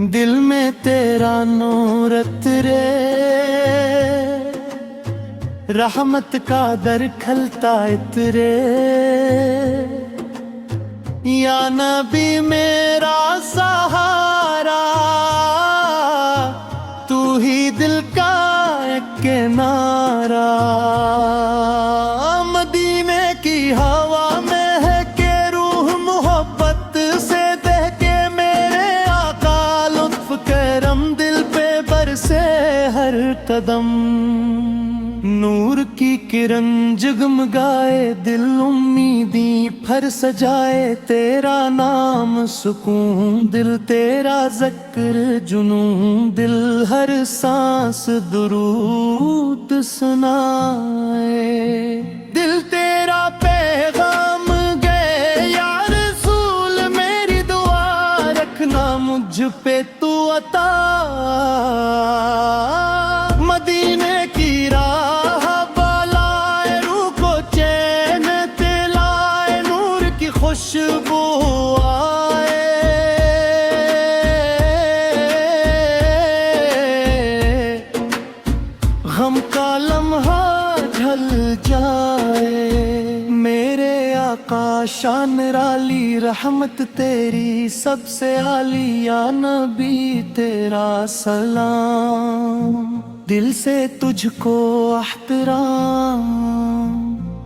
दिल में तेरा नूर उतरे, रहमत का दर खलता इतरे। या नबी मेरा सहारा, तू ही दिल का एक किनारा। मदीने की हवा में है के रूह मोहब्बत से दहके मेरे आका। लुत्फ करम दिल पे बरसे हर कदम। नूर की किरण जगमगाए, दिल उम्मीदी फर सजाए। तेरा नाम सुकून दिल, तेरा ज़िक्र जुनून दिल। हर सांस दुरूद सुनाए। दिल तेरा पैगाम गए या रसूल, मेरी दुआ रखना मुझ पे तू अता। मदीने की राह बलाए, रूह को चैन दिलाए। नूर की खुशबू आए, गम का लम्हा ढल जाए। मेरे आका शान निराली, रहमत तेरी सबसे आली। या नबी तेरा सलाम, दिल से तुझको एहतराम।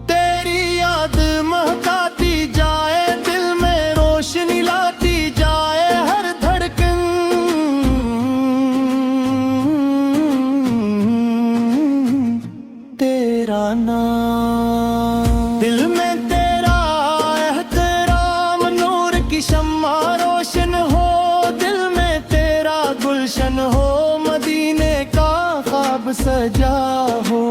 तेरी याद महकाती जाए, दिल में रोशनी लाती जाए। हर धड़कन तेरा नाम। दिल में तेरा एहतराम, नूर की शम्मा रोशन हो। दिल में तेरा गुलशन हो, मदीने का ख्वाब सजा हो।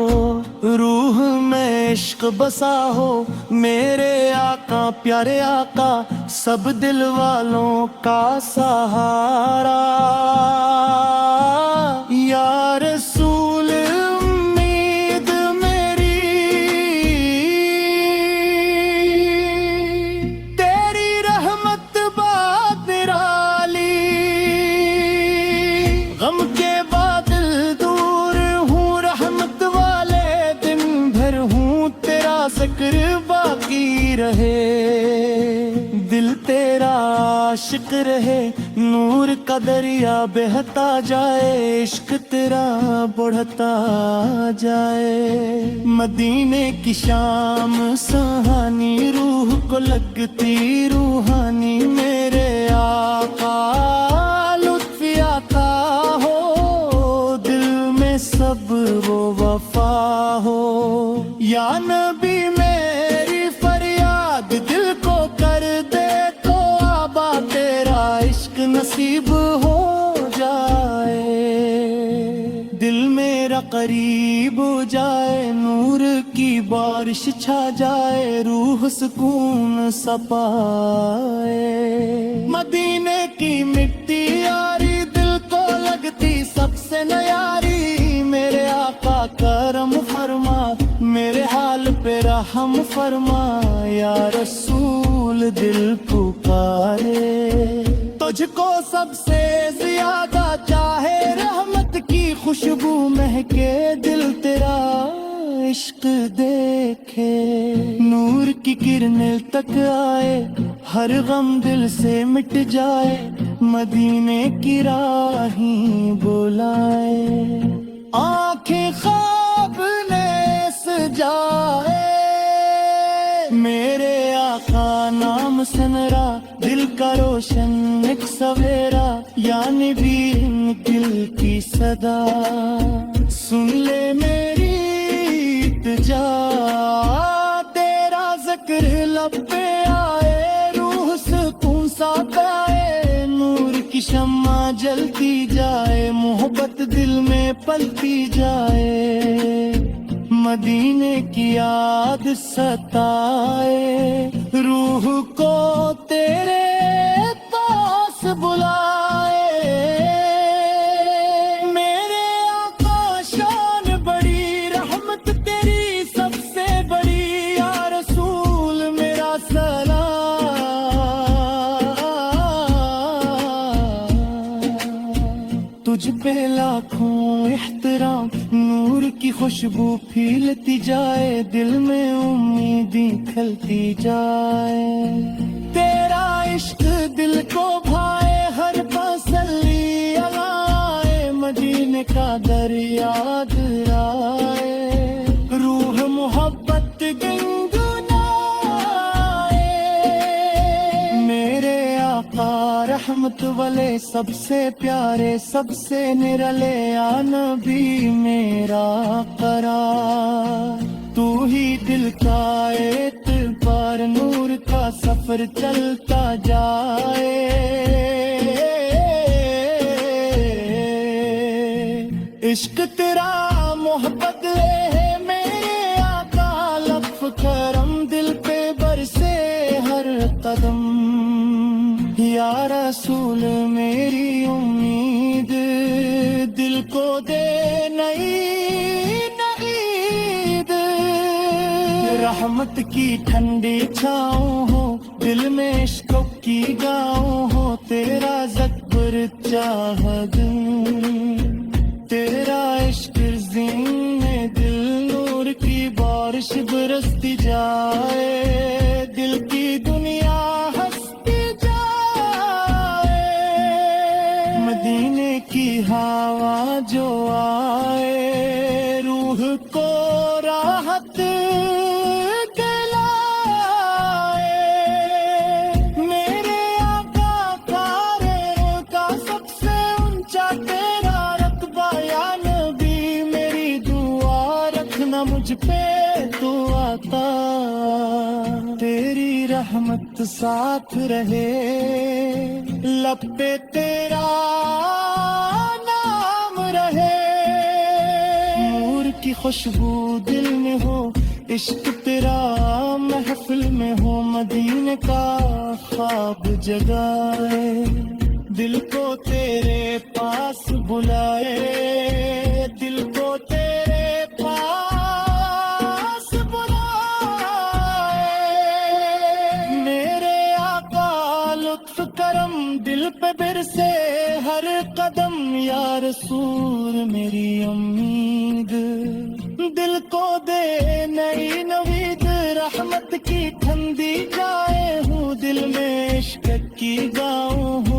रूह में इश्क बसा हो, मेरे आका प्यारे आका। सब दिल वालों का सहारा। या रसूल उम्मीद मेरी, तेरी रहमत बात निराली। गम के बादल दूर हूँ, रहमत वाले दिन भर हूँ। तेरा ज़िक्र बाकी रहे, दिल तेरा आशिक रहे। नूर का दरिया बहता जाए, इश्क तेरा बढ़ता जाए। मदीने की शाम सुहानी, रूह को लगती रूहानी। मेरे आका लुत्फ़ आता हो, दिल में सब वो वफा हो। या नबी मेरी फरियाद दिल को कर दे तो आबा। तेरा इश्क नसीब हो जाए, दिल मेरा करीब हो जाए। नूर की बारिश छा जाए, रूह सुकून सा पाए। मदीने की मिट्टी यारी, दिल को लगती सबसे न्यारी। मेरे आका करम फरमा, मेरे हाल पे रहम फरमा। या रसूल दिल पुकारे, तुझको सबसे ज्यादा चाहे। रहमत की खुशबू महके, दिल तेरा इश्क देखे। नूर की किरणें तक आए, हर गम दिल से मिट जाए। मदीने की राहें बुलाए, आंखें ख्वाब ने सजाए। मेरे आका नाम सनरा, दिल का रोशन एक सवेरा। यानी भी दिल की सदा, सुन ले मेरी इल्तिजा। तेरा ज़िक्र लब पे आए, रूह सुकून सा पाए। नूर की शम्मा जलती जाए, मोहब्बत दिल में पलती जाए। मदीने की याद सताए, रूह को तेरे पास बुलाए। मेरे आका शान बड़ी نور کی خوشبو پھیلتی جائے، دل میں امیدیں کھلتی جائے، تیرا عشق دل کو بھائے، ہر تسلی آئے، مدینے کا دریا درائے، روح محبت گنگنائے، میرے آقا رحمت والے سب سے پیارے، سب سے نرلے، یا نبی میرا قرار، تو ہی دل کا اعتبار، نور کا سفر چلتا جائے، عشق تیرا محبت لے میرے آقا، لطف کرم دل پہ برسے ہر قدم، یا رسول میری امید دل کو دے نئی نوید، رحمت کی ٹھنڈی چھاؤں ہو، دل میں عشق کی گاؤں ہو، تیرا ذکر چاہت، تیرا عشق زین میں دل، نور کی بارش برستی جائے، دل کی دنیا ہنستی جائے، مدینے کی ہوا جو آئے، روح کو راحت دلائے، میرے آقا کارے کا سب سے اونچا تیرا رتبہ، یا نبی میری دعا رکھنا مجھ پہ تو عطا، تیری رحمت ساتھ رہے، لب پہ تیرا نام رہے، نور کی خوشبو دل میں ہو، عشق تیرا محفل میں ہو، مدینے کا خواب جگائے، دل کو تیرے پاس بلائے، دل کو تیرے پاس بلائے، میرے آقا لطف کرم دل پہ برسے ہر قدم، یا رسول میری امید دل کو دے نئی نوید، رحمت کی ٹھنڈی جائے ہوں، دل میں عشق کی گاؤں ہوں،